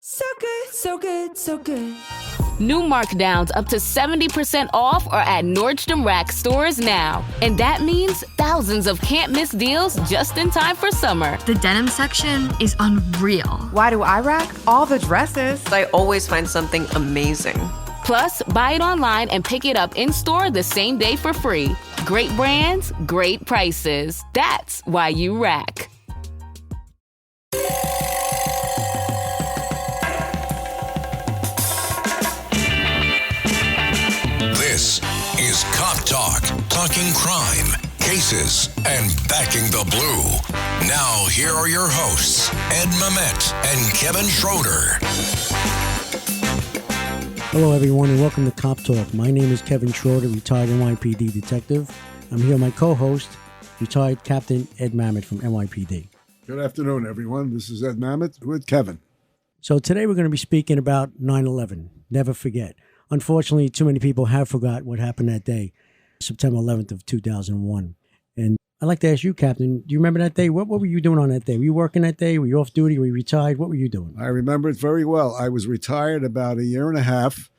So good, so good, so good. New markdowns up to 70% off are at Nordstrom Rack stores now. And that means thousands of can't-miss deals just in time for summer. The denim section is unreal. Why do I rack? All the dresses. I always find something amazing. Plus, buy it online and pick it up in-store the same day for free. Great brands, great prices. That's why you rack. This is Cop Talk, talking crime, cases, and backing the blue. Now, here are your hosts, Ed Mamet and Kevin Schroeder. Hello, everyone, and welcome to Cop Talk. My name is Kevin Schroeder, retired NYPD detective. I'm here with my co-host, retired Captain Ed Mamet from NYPD. Good afternoon, everyone. This is Ed Mamet with Kevin. So today we're going to be speaking about 9/11. Never forget. Unfortunately, too many people have forgot what happened that day, September 11th of 2001. And I'd like to ask you, Captain, do you remember that day? What were you doing on that day? Were you working that day? Were you off duty? Were you retired? What were you doing? I remember it very well. I was retired about a year and a half,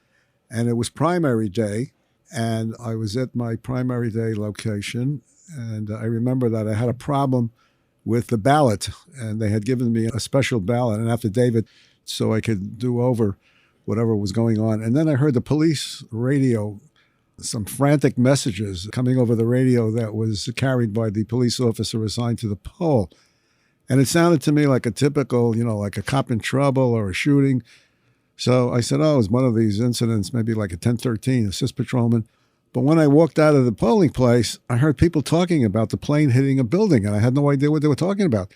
and it was primary day, and I was at my primary day location, and I remember that I had a problem with the ballot, and they had given me a special ballot, an affidavit, so I could do over whatever was going on. And then I heard the police radio, some frantic messages coming over the radio that was carried by the police officer assigned to the poll. And it sounded to me like a typical, like a cop in trouble or a shooting. So I said, oh, it's one of these incidents, maybe like a 1013, assist patrolman. But when I walked out of the polling place, I heard people talking about the plane hitting a building, and I had no idea what they were talking about.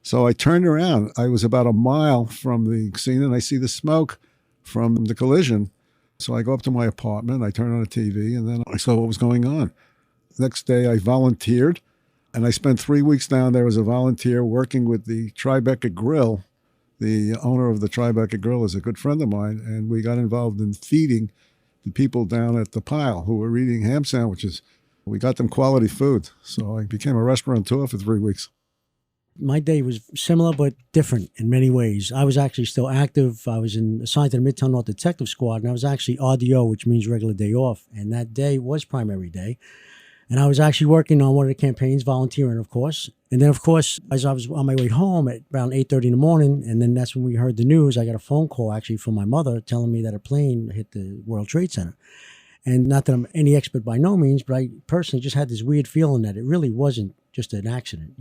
So I turned around. I was about a mile from the scene, and I see the smoke from the collision. So I go up to my apartment, I turn on the TV, and then I saw what was going on. Next day, I volunteered, and I spent 3 weeks down there as a volunteer working with the Tribeca Grill. The owner of the Tribeca Grill is a good friend of mine, and we got involved in feeding the people down at the pile who were eating ham sandwiches. We got them quality food, so I became a restaurateur for 3 weeks. My day was similar but different in many ways. I was actually still active. I was assigned to the Midtown North Detective Squad, and I was actually RDO, which means regular day off. And that day was primary day. And I was actually working on one of the campaigns, volunteering, of course. And then, of course, as I was on my way home at around 8:30 in the morning, and then that's when we heard the news, I got a phone call actually from my mother telling me that a plane hit the World Trade Center. And not that I'm any expert by no means, but I personally just had this weird feeling that it really wasn't just an accident,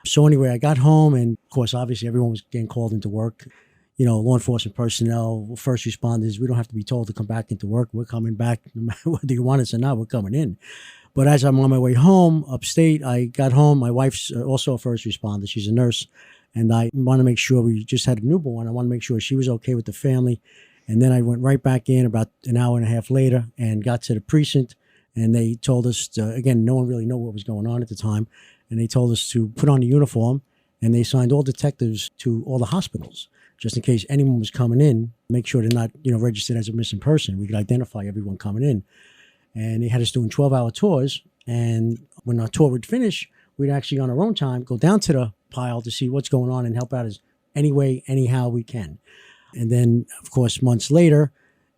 So anyway, I got home, and of course, obviously, everyone was getting called into work. Law enforcement personnel, first responders, we don't have to be told to come back into work. We're coming back, no matter whether you want us or not, we're coming in. But as I'm on my way home, upstate, I got home. My wife's also a first responder. She's a nurse. And I want to make sure, we just had a newborn. I want to make sure she was okay with the family. And then I went right back in about an hour and a half later and got to the precinct. And they told us, again, no one really knew what was going on at the time. And they told us to put on the uniform, and they assigned all detectives to all the hospitals, just in case anyone was coming in, make sure they're not, registered as a missing person. We could identify everyone coming in. And they had us doing 12-hour tours. And when our tour would finish, we'd actually, on our own time, go down to the pile to see what's going on and help out as any way, anyhow we can. And then, of course, months later,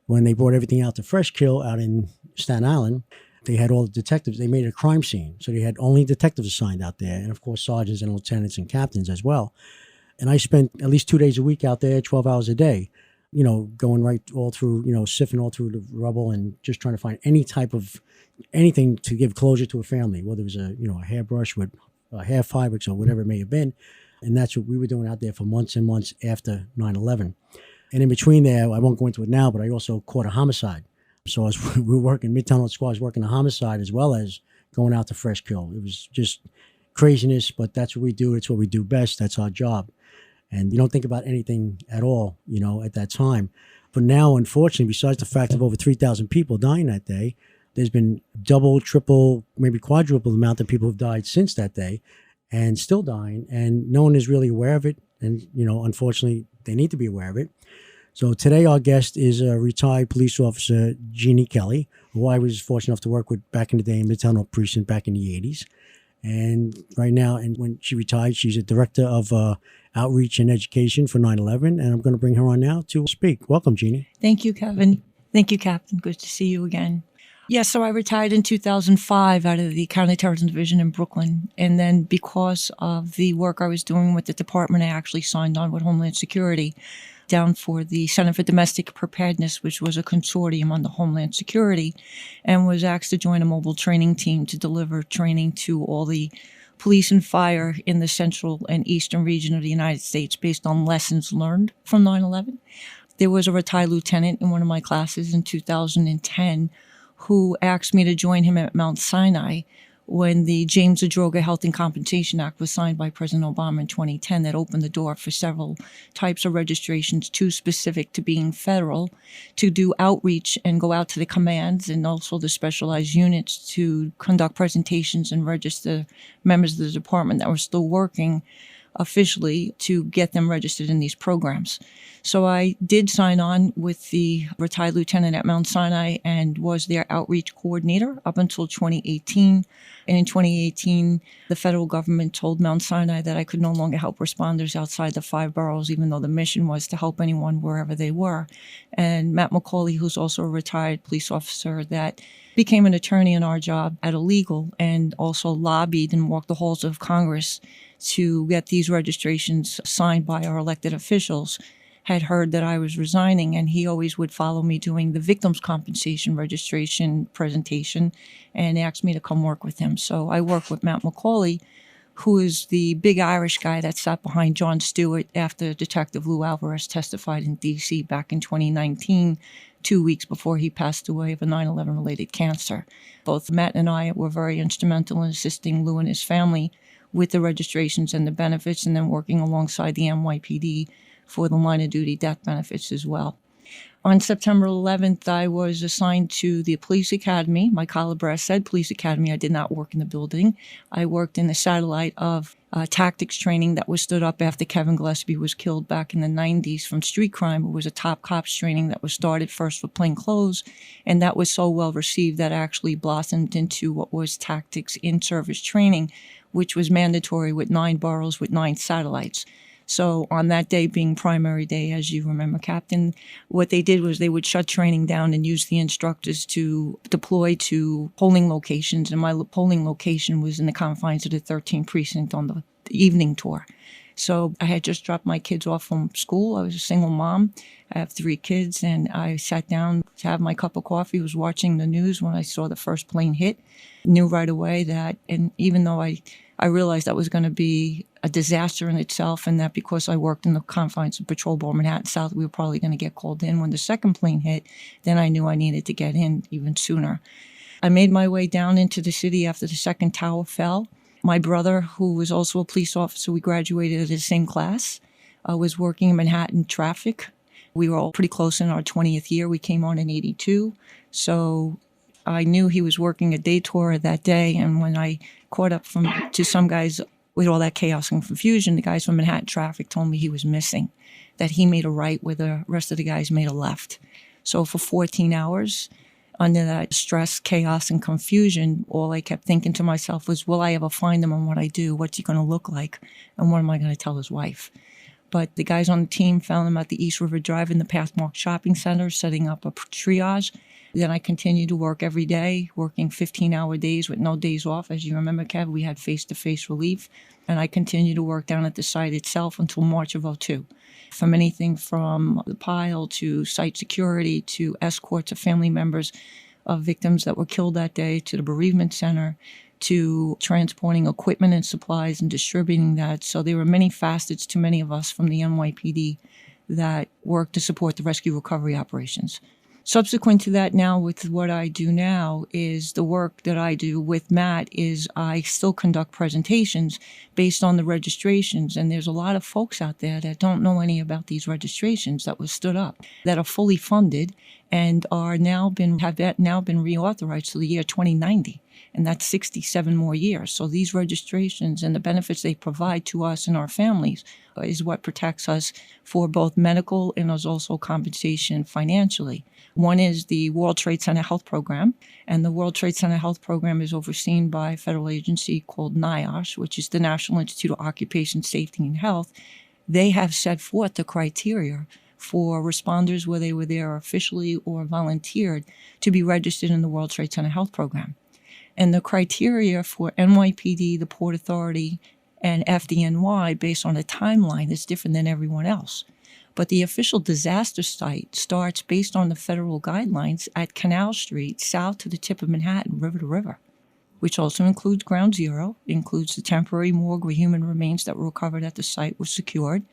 when they brought everything out to Fresh Kill out in Staten Island, they had all the detectives. They made a crime scene. So they had only detectives assigned out there. And, of course, sergeants and lieutenants and captains as well. And I spent at least 2 days a week out there, 12 hours a day, going right all through, sifting all through the rubble and just trying to find any type of anything to give closure to a family, whether it was a hairbrush with hair fibers or whatever it may have been. And that's what we were doing out there for months and months after 9/11. And in between there, I won't go into it now, but I also caught a homicide. So as we were working, Midtown North Squad was working a homicide as well as going out to Fresh Kill. It was just craziness, but that's what we do. It's what we do best. That's our job. And you don't think about anything at all, at that time. But now, unfortunately, besides the fact of over 3,000 people dying that day, there's been double, triple, maybe quadruple the amount of people who've died since that day and still dying. And no one is really aware of it. And, unfortunately, they need to be aware of it. So today our guest is a retired police officer, Jeanine Kelly, who I was fortunate enough to work with back in the day in Midtown North Precinct back in the 80s. And right now, and when she retired, she's a director of outreach and education for 9/11. And I'm going to bring her on now to speak. Welcome, Jeannie. Thank you, Kevin. Thank you, Captain. Good to see you again. Yeah, so I retired in 2005 out of the Counterterrorism Division in Brooklyn. And then because of the work I was doing with the department, I actually signed on with Homeland Security down for the Center for Domestic Preparedness, which was a consortium under Homeland Security, and was asked to join a mobile training team to deliver training to all the police and fire in the central and eastern region of the United States based on lessons learned from 9/11. There was a retired lieutenant in one of my classes in 2010 who asked me to join him at Mount Sinai when the James Adroga Health and Compensation Act was signed by President Obama in 2010 that opened the door for several types of registrations, too specific to being federal, to do outreach and go out to the commands and also the specialized units to conduct presentations and register members of the department that were still working officially to get them registered in these programs. So I did sign on with the retired lieutenant at Mount Sinai and was their outreach coordinator up until 2018. And in 2018, the federal government told Mount Sinai that I could no longer help responders outside the 5 boroughs, even though the mission was to help anyone wherever they were. And Matt McCauley, who's also a retired police officer that became an attorney in our job at a legal and also lobbied and walked the halls of Congress to get these registrations signed by our elected officials, had heard that I was resigning, and he always would follow me doing the victims' compensation registration presentation and asked me to come work with him. So I work with Matt McCauley, who is the big Irish guy that sat behind John Stewart after Detective Lou Alvarez testified in D.C. back in 2019, 2 weeks before he passed away of a 9/11 related cancer. Both Matt and I were very instrumental in assisting Lou and his family with the registrations and the benefits, and then working alongside the NYPD for the line of duty death benefits as well. On September 11th, I was assigned to the police academy. My collar brass said police academy. I did not work in the building. I worked in the satellite of tactics training that was stood up after Kevin Gillespie was killed back in the 90s from street crime. It was a top cops training that was started first for plain clothes, and that was so well received that actually blossomed into what was tactics in-service training, which was mandatory with 9 boroughs with 9 satellites. So on that day being primary day, as you remember, Captain, what they did was they would shut training down and use the instructors to deploy to polling locations. And my polling location was in the confines of the 13th precinct on the evening tour. So I had just dropped my kids off from school. I was a single mom. I have 3 kids, and I sat down to have my cup of coffee, was watching the news when I saw the first plane hit. Knew right away that, and even though I realized that was going to be a disaster in itself, and that because I worked in the confines of Patrol Bar Manhattan South, we were probably going to get called in when the second plane hit, then I knew I needed to get in even sooner. I made my way down into the city after the second tower fell. My brother, who was also a police officer, we graduated at the same class, was working in Manhattan traffic. We were all pretty close in our 20th year. We came on in 82. So I knew he was working a day tour that day. And when I caught up to some guys with all that chaos and confusion, the guys from Manhattan traffic told me he was missing, that he made a right where the rest of the guys made a left. So for 14 hours, under that stress, chaos, and confusion, all I kept thinking to myself was, will I ever find him, and what I do? What's he going to look like? And what am I going to tell his wife? But the guys on the team found him at the East River Drive in the Pathmark Shopping Center, setting up a triage. Then I continued to work every day, working 15-hour days with no days off. As you remember, Kev, we had face-to-face relief. And I continued to work down at the site itself until March of 2002. From anything from the pile to site security to escorts of family members of victims that were killed that day to the bereavement center to transporting equipment and supplies and distributing that. So there were many facets to many of us from the NYPD that worked to support the rescue recovery operations. Subsequent to that, now with what I do now is the work that I do with Matt is I still conduct presentations based on the registrations. And there's a lot of folks out there that don't know any about these registrations that was stood up, that are fully funded and have now been reauthorized to the year 2090. And that's 67 more years. So these registrations and the benefits they provide to us and our families is what protects us for both medical and as also compensation financially. One is the World Trade Center Health Program, and the World Trade Center Health Program is overseen by a federal agency called NIOSH, which is the National Institute of Occupation Safety and Health. They have set forth the criteria for responders, whether they were there officially or volunteered, to be registered in the World Trade Center Health Program. And the criteria for NYPD, the Port Authority, and FDNY based on a timeline is different than everyone else. But the official disaster site starts based on the federal guidelines at Canal Street, south to the tip of Manhattan, river to river, which also includes Ground Zero, includes the temporary morgue where human remains that were recovered at the site were secured,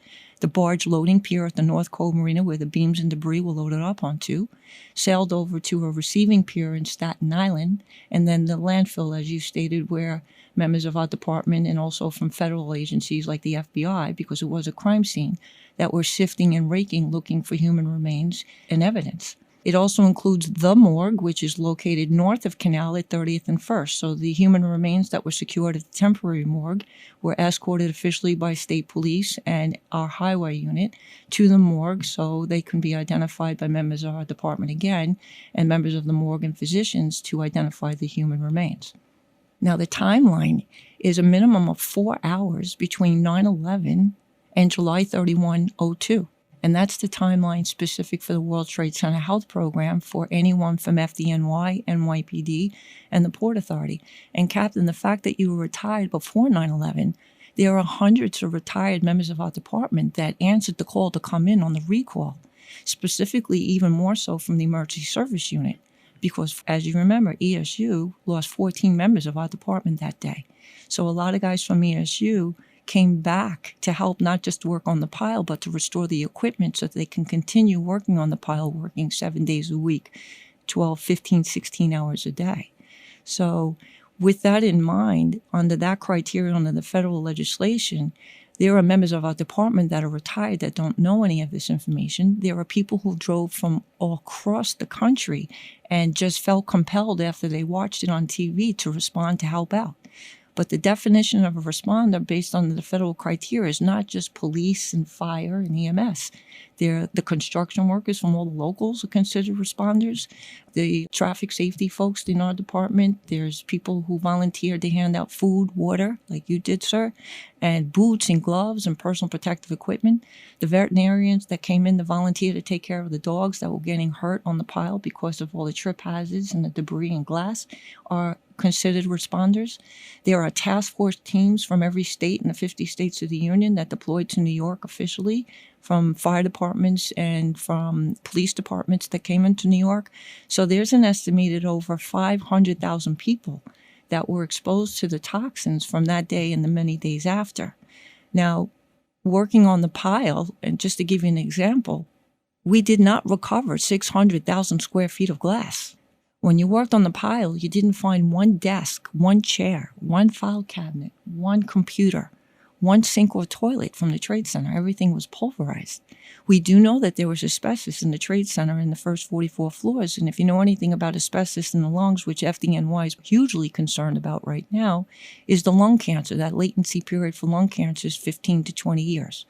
the barge loading pier at the North Cove Marina where the beams and debris were loaded up onto, sailed over to a receiving pier in Staten Island, and then the landfill, as you stated, where members of our department and also from federal agencies like the FBI, because it was a crime scene, that were sifting and raking looking for human remains and evidence. It also includes the morgue, which is located north of Canal at 30th and 1st. So the human remains that were secured at the temporary morgue were escorted officially by state police and our highway unit to the morgue so they can be identified by members of our department again and members of the morgue and physicians to identify the human remains. Now, the timeline is a minimum of 4 hours between 9/11 and July 31, 2002. And that's the timeline specific for the World Trade Center Health Program for anyone from FDNY, NYPD, and the Port Authority. And Captain, the fact that you were retired before 9/11, there are hundreds of retired members of our department that answered the call to come in on the recall, specifically even more so from the Emergency Service Unit. Because, as you remember, ESU lost 14 members of our department that day. So a lot of guys from ESU came back to help not just work on the pile, but to restore the equipment so that they can continue working on the pile, working 7 days a week, 12, 15, 16 hours a day. So with that in mind, under that criteria, under the federal legislation, there are members of our department that are retired that don't know any of this information. There are people who drove from all across the country and just felt compelled after they watched it on TV to respond to help out. But the definition of a responder based on the federal criteria is not just police and fire and EMS. The construction workers from all the locals are considered responders. The traffic safety folks in our department, there's people who volunteered to hand out food, water, like you did, sir, and boots and gloves and personal protective equipment. The veterinarians that came in to volunteer to take care of the dogs that were getting hurt on the pile because of all the trip hazards and the debris and glass are considered responders. There are task force teams from every state in the 50 states of the Union that deployed to New York officially, from fire departments and from police departments that came into New York. So there's an estimated over 500,000 people that were exposed to the toxins from that day and the many days after. Now, working on the pile, and just to give you an example, we did not recover 600,000 square feet of glass. When you worked on the pile, you didn't find one desk, one chair, one file cabinet, one computer, one sink or toilet from the Trade Center. Everything was pulverized. We do know that there was asbestos in the Trade Center in the first 44 floors. And if you know anything about asbestos in the lungs, which FDNY is hugely concerned about right now, is the lung cancer. That latency period for lung cancer is 15 to 20 years.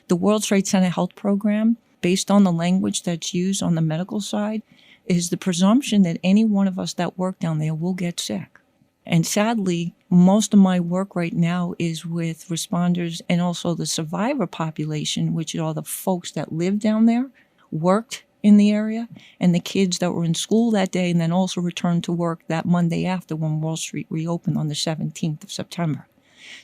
The World Trade Center Health Program, based on the language that's used on the medical side, is the presumption that any one of us that work down there will get sick. And sadly, most of my work right now is with responders and also the survivor population, which are the folks that live down there, worked in the area, and the kids that were in school that day and then also returned to work that Monday after when Wall Street reopened on the 17th of September.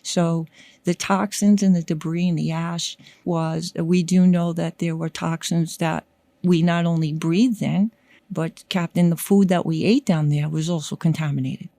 So the toxins and the debris and the ash we do know that there were toxins that we not only breathed in, but, Captain, the food that we ate down there was also contaminated.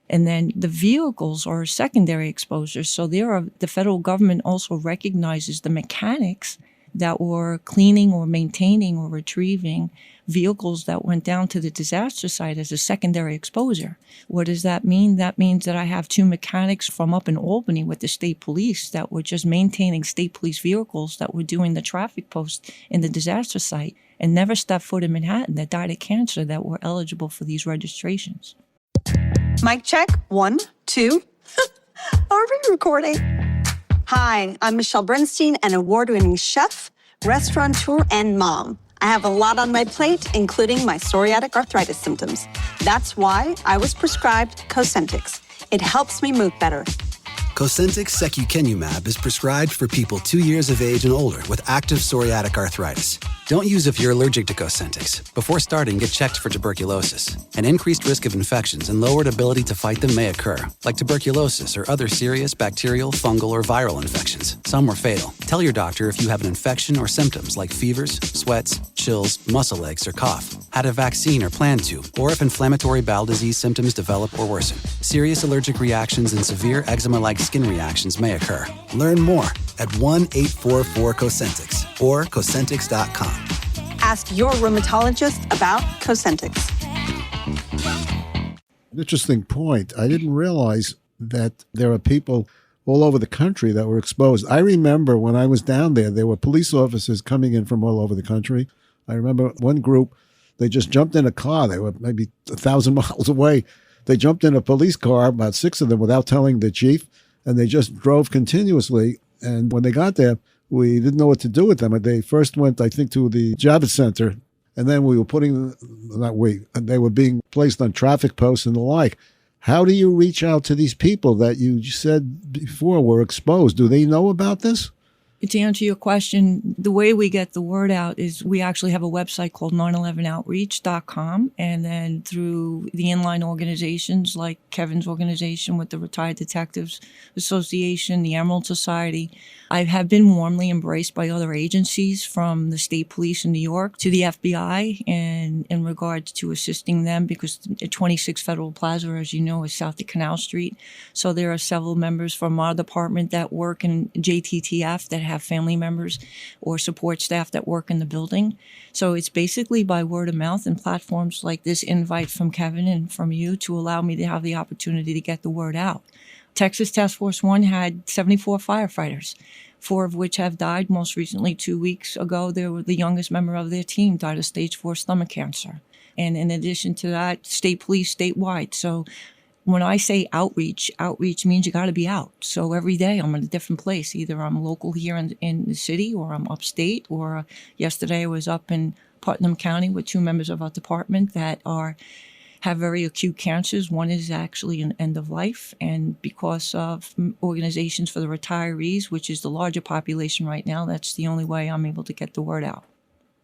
And then the vehicles are secondary exposures. So the federal government also recognizes the mechanics that were cleaning or maintaining or retrieving vehicles that went down to the disaster site as a secondary exposure. What does that mean? That means that I have 2 mechanics from up in Albany with the state police that were just maintaining state police vehicles that were doing the traffic post in the disaster site and never stepped foot in Manhattan, that died of cancer, that were eligible for these registrations. Mic check, 1, 2. Are we recording? Hi, I'm Michelle Bernstein, an award-winning chef, restaurateur, and mom. I have a lot on my plate, including my psoriatic arthritis symptoms. That's why I was prescribed Cosentyx. It helps me move better. Cosentyx secukinumab is prescribed for people 2 years of age and older with active psoriatic arthritis. Don't use if you're allergic to Cosentyx. Before starting, get checked for tuberculosis. An increased risk of infections and lowered ability to fight them may occur, like tuberculosis or other serious bacterial, fungal, or viral infections. Some were fatal. Tell your doctor if you have an infection or symptoms like fevers, sweats, chills, muscle aches, or cough, had a vaccine or plan to, or if inflammatory bowel disease symptoms develop or worsen. Serious allergic reactions and severe eczema-like skin reactions may occur. Learn more at 1-844-COSENTYX or Cosentyx.com. Ask your rheumatologist about Cosentyx. Interesting point. I didn't realize that there are people all over the country that were exposed. I remember when I was down there were police officers coming in from all over the country. I remember one group, they just jumped in a car. They were maybe 1,000 miles away. They jumped in a police car, about 6 of them, without telling the chief, and they just drove continuously. And when they got there, we didn't know what to do with them. They first went, I think, to the Javits Center, and then we were they were being placed on traffic posts and the like. How do you reach out to these people that you said before were exposed? Do they know about this? To answer your question, the way we get the word out is we actually have a website called 911outreach.com, and then through the inline organizations like Kevin's organization with the Retired Detectives Association, the Emerald Society. I have been warmly embraced by other agencies, from the state police in New York to the FBI, and in regards to assisting them, because 26 Federal Plaza, as you know, is south of Canal Street. So there are several members from our department that work in JTTF that have family members or support staff that work in the building. So it's basically by word of mouth and platforms like this invite from Kevin and from you to allow me to have the opportunity to get the word out. Texas Task Force 1 had 74 firefighters, 4 of which have died. Most recently, 2 weeks ago, they were the youngest member of their team died of stage 4 stomach cancer. And in addition to that, state police statewide. So when I say outreach means you got to be out. So every day I'm in a different place. Either I'm local here in the city, or I'm upstate, or yesterday I was up in Putnam County with 2 members of our department that have very acute cancers. One is actually an end of life, and because of organizations for the retirees, which is the larger population right now, that's the only way I'm able to get the word out.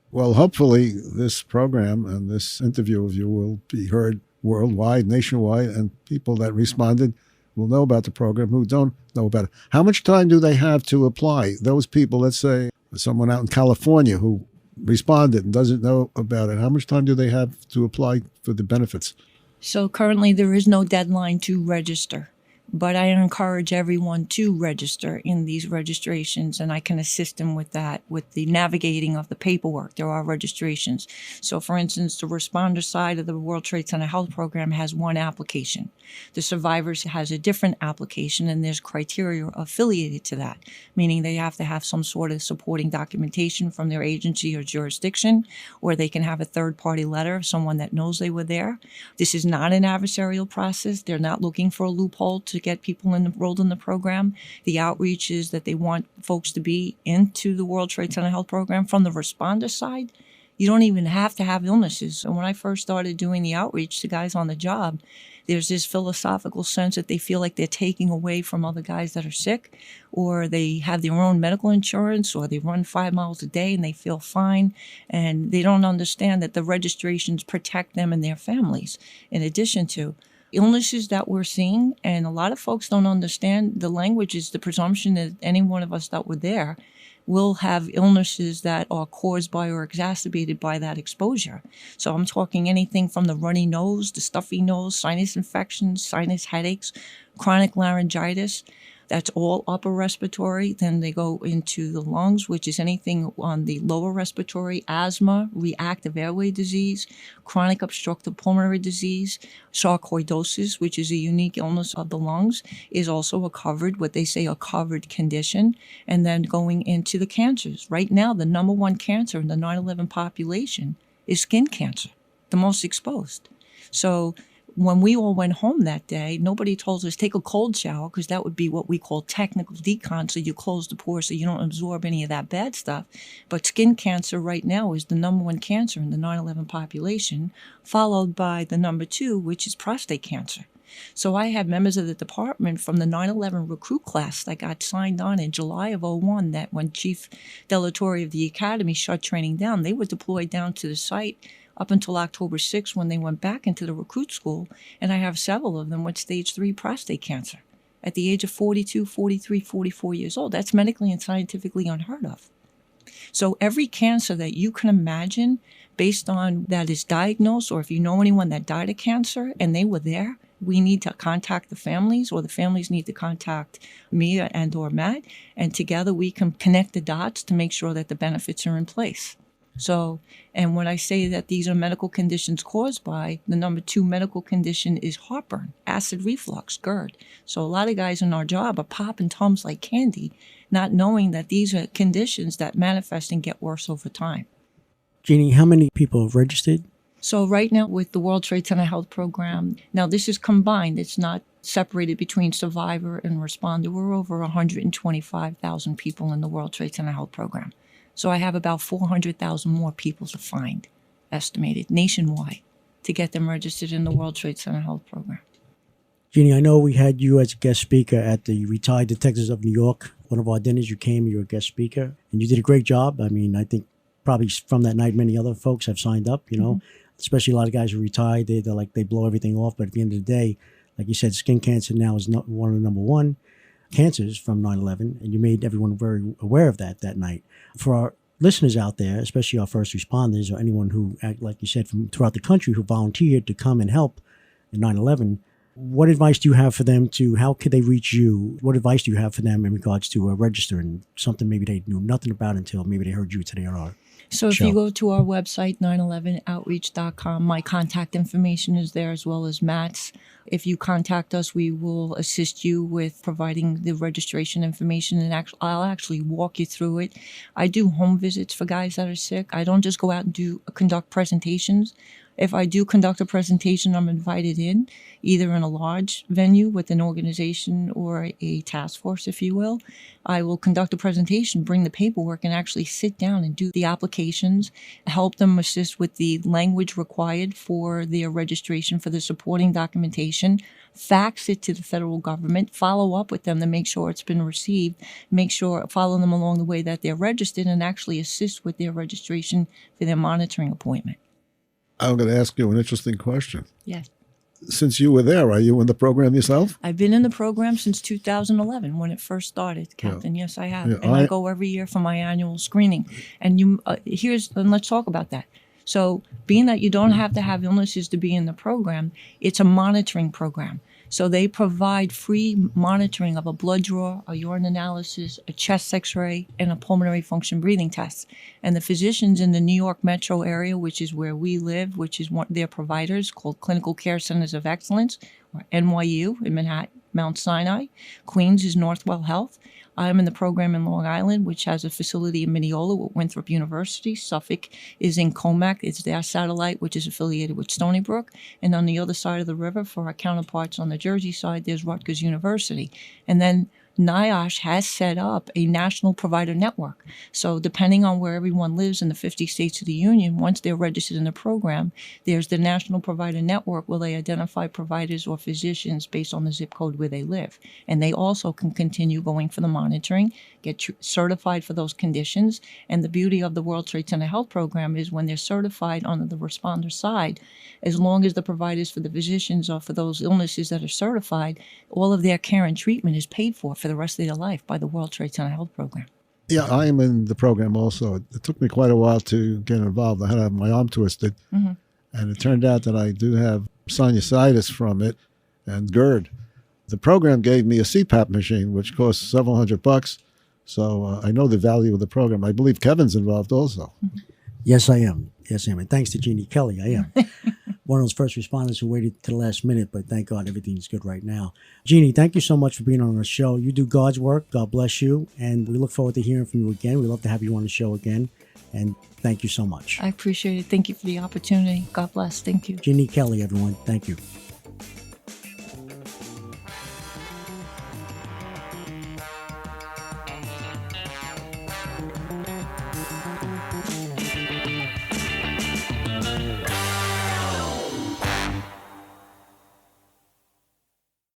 Well, hopefully this program and this interview of you will be heard worldwide, nationwide, and people that responded will know about the program who don't know about it. How much time do they have to apply? Those people, let's say someone out in California who responded and doesn't know about it, how much time do they have to apply for the benefits? So currently there is no deadline to register, but I encourage everyone to register in these registrations, and I can assist them with that, with the navigating of the paperwork. There are registrations. So for instance, the responder side of the World Trade Center Health Program has 1 application. The survivors has a different application, and there's criteria affiliated to that, meaning they have to have some sort of supporting documentation from their agency or jurisdiction, or they can have a third-party letter, someone that knows they were there. This is not an adversarial process. They're not looking for a loophole to get people enrolled in the program. The outreach is that they want folks to be into the World Trade Center Health Program. From the responder side, you don't even have to have illnesses. So when I first started doing the outreach to guys on the job, there's this philosophical sense that they feel like they're taking away from other guys that are sick, or they have their own medical insurance, or they run 5 miles a day and they feel fine, and they don't understand that the registrations protect them and their families. In addition to illnesses that we're seeing, and a lot of folks don't understand the language, is the presumption that any one of us that were there will have illnesses that are caused by or exacerbated by that exposure. So I'm talking anything from the runny nose, the stuffy nose, sinus infections, sinus headaches, chronic laryngitis. That's all upper respiratory. Then they go into the lungs, which is anything on the lower respiratory, asthma, reactive airway disease, chronic obstructive pulmonary disease, sarcoidosis, which is a unique illness of the lungs, is also what they say a covered condition. And then going into the cancers. Right now, the number one cancer in the 9/11 population is skin cancer, the most exposed. So when we all went home that day, nobody told us take a cold shower, because that would be what we call technical decon. So you close the pores so you don't absorb any of that bad stuff. But skin cancer right now is the number one cancer in the 9/11 population, followed by the number two, which is prostate cancer. So I had members of the department from the 9/11 recruit class that got signed on in July of '01, that when Chief Delatorre of the Academy shut training down, they were deployed down to the site up until October 6th when they went back into the recruit school. And I have several of them with stage 3 prostate cancer at the age of 42, 43, 44 years old. That's medically and scientifically unheard of. So every cancer that you can imagine based on that is diagnosed, or if you know anyone that died of cancer and they were there, we need to contact the families, or the families need to contact me and or Matt, and together we can connect the dots to make sure that the benefits are in place. So, and when I say that these are medical conditions caused by, the number 2 medical condition is heartburn, acid reflux, GERD. So a lot of guys in our job are popping Tums like candy, not knowing that these are conditions that manifest and get worse over time. Jeannie, how many people have registered? So right now with the World Trade Center Health Program, now this is combined. It's not separated between survivor and responder. We're over 125,000 people in the World Trade Center Health Program. So I have about 400,000 more people to find, estimated, nationwide, to get them registered in the World Trade Center Health Program. Jeannie, I know we had you as a guest speaker at the Retired Detectives of New York. One of our dinners, you came, you were a guest speaker, and you did a great job. I mean, I think probably from that night, many other folks have signed up, you know, especially a lot of guys who are retired. They're like, they blow everything off. But at the end of the day, like you said, skin cancer now is not one of the number one cancers from 9/11, and you made everyone very aware of that night. For our listeners out there, especially our first responders or anyone who, like you said, from throughout the country who volunteered to come and help in 9/11, what advice do you have for them how could they reach you? What advice do you have for them in regards to registering, something maybe they knew nothing about until maybe they heard you today on our So if show? you go to our website, 911outreach.com, my contact information is there as well as Matt's. If you contact us, we will assist you with providing the registration information, and I'll actually walk you through it. I do home visits for guys that are sick. I don't just go out and conduct presentations. If I do conduct a presentation, I'm invited in, either in a large venue with an organization or a task force, if you will. I will conduct a presentation, bring the paperwork, and actually sit down and do the applications, help them assist with the language required for their registration for the supporting documentation, fax it to the federal government, follow up with them to make sure it's been received, follow them along the way that they're registered, and actually assist with their registration for their monitoring appointment. I'm going to ask you an interesting question. Yes. Since you were there, are you in the program yourself? I've been in the program since 2011 when it first started, Captain. Yeah. Yes, I have. Yeah, and I go every year for my annual screening. And let's talk about that. So being that you don't have to have illnesses to be in the program, it's a monitoring program. So they provide free monitoring of a blood draw, a urine analysis, a chest x-ray, and a pulmonary function breathing test. And the physicians in the New York metro area, which is where we live, which is one of their providers called Clinical Care Centers of Excellence, or NYU in Manhattan, Mount Sinai. Queens is Northwell Health. I'm in the program in Long Island, which has a facility in Mineola with Winthrop University. Suffolk is in Comac. It's their satellite, which is affiliated with Stony Brook. And on the other side of the river, for our counterparts on the Jersey side, there's Rutgers University. And then NIOSH has set up a national provider network. So depending on where everyone lives in the 50 states of the union, once they're registered in the program, there's the national provider network where they identify providers or physicians based on the zip code where they live. And they also can continue going for the monitoring, get certified for those conditions. And the beauty of the World Trade Center Health Program is when they're certified on the responder side, as long as the providers for the physicians or for those illnesses that are certified, all of their care and treatment is paid for the rest of their life by the World Trade Center Health Program. Yeah, I am in the program also. It took me quite a while to get involved. I had to have my arm twisted. And it turned out that I do have sinusitis from it and GERD. The program gave me a CPAP machine, which cost several $100. So I know the value of the program. I believe Kevin's involved also. Yes, I am. Yes, I am. And thanks to Jeanine Kelly, I am. One of those first responders who waited to the last minute, but thank God everything's good right now. Jeannie, thank you so much for being on our show. You do God's work. God bless you. And we look forward to hearing from you again. We'd love to have you on the show again. And thank you so much. I appreciate it. Thank you for the opportunity. God bless. Thank you. Jeanine Kelly, everyone. Thank you.